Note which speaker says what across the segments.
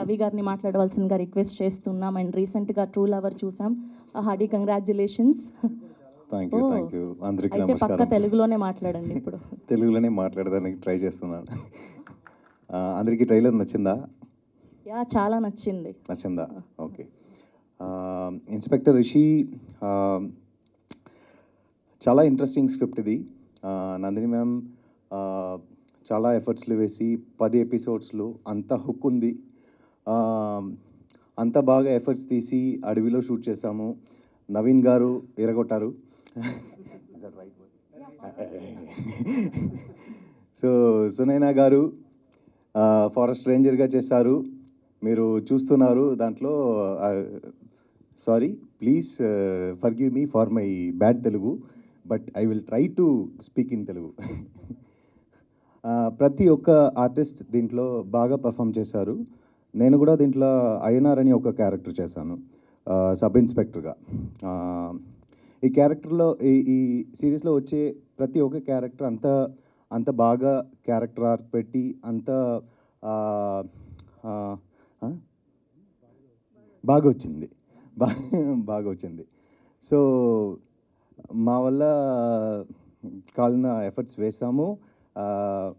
Speaker 1: రవి గారిని మాట్లాడవలసిందిగా రిక్వెస్ట్ చేస్తున్నాం. అండ్ రీసెంట్గా ట్రూ లవర్ చూసాం. Hearty congratulations.
Speaker 2: థ్యాంక్ యూ అందరికీ
Speaker 1: అయితే పక్క
Speaker 2: నమస్కారం.
Speaker 1: తెలుగులోనే మాట్లాడండి ఇప్పుడు.
Speaker 2: తెలుగులోనే మాట్లాడడానికి ట్రై చేస్తున్నాను. అందరికీ ట్రైలర్ నచ్చిందా?
Speaker 1: యా, చాలా నచ్చింది.
Speaker 2: నచ్చిందా? ఓకే. ఇన్స్పెక్టర్ రిషి చాలా ఇంట్రెస్టింగ్ స్క్రిప్ట్ ఇది. నందిని మ్యామ్ చాలా ఎఫర్ట్స్లు వేసి 10 ఎపిసోడ్స్లో అంత హుక్ ఉంది. అంత బాగా ఎఫర్ట్స్ తీసి అడవిలో షూట్ చేశాము. నవీన్ గారు ఎరగొట్టారు. సో సునైనా గారు ఫారెస్ట్ రేంజర్గా చేశారు. మీరు చూస్తున్నారు దాంట్లో. Sorry, please forgive me for my bad Telugu, but I will try to speak in Telugu. ప్రతి ఒక్క ఆర్టిస్ట్ దీంట్లో బాగా పర్ఫామ్ చేశారు. నేను కూడా దీంట్లో అయ్యనార్ అని ఒక క్యారెక్టర్ చేశాను, సబ్ ఇన్స్పెక్టర్గా. ఈ క్యారెక్టర్లో ఈ సిరీస్లో వచ్చే ప్రతి ఒక్క క్యారెక్టర్ అంత బాగా క్యారెక్టర్ ఆర్క్ పెట్టి బాగా వచ్చింది. సో మా వల్ల కాలిన ఎఫర్ట్స్ వేసాము.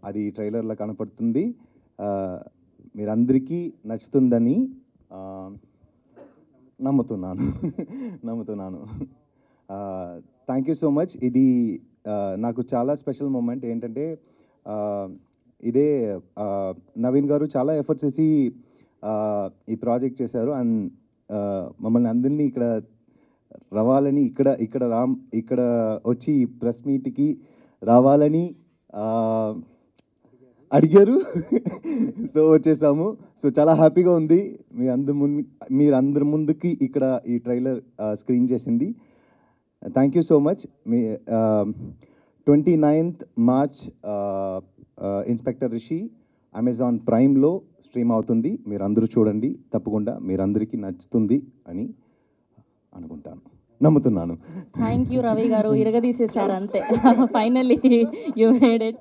Speaker 2: అది ట్రైలర్లో కనపడుతుంది. మీరందరికీ నచ్చుతుందని నమ్ముతున్నాను. Thank you so much. ఇది నాకు చాలా స్పెషల్ మూమెంట్. ఏంటంటే ఇదే నవీన్ గారు చాలా ఎఫర్ట్స్ వేసి ఈ ప్రాజెక్ట్ చేశారు. అండ్ మమ్మల్ని అందరినీ ఇక్కడ రావాలని, ఇక్కడ వచ్చి ఈ ప్రెస్ మీట్కి రావాలని అడిగారు. సో వచ్చేసాము. సో చాలా హ్యాపీగా ఉంది. మీరందరి ముందుకి ఇక్కడ ఈ ట్రైలర్ స్క్రీన్ చేసింది. Thank you so much. 29th March inspector Rishi Amazon ప్రైమ్లో స్ట్రీమ్ అవుతుంది. మీరందరూ చూడండి తప్పకుండా. మీరందరికీ నచ్చుతుంది అని నమ్ముతున్నాను.
Speaker 1: థ్యాంక్ యూ రవి గారు, ఇరగదీసేశారు అంతే. Finally you made it.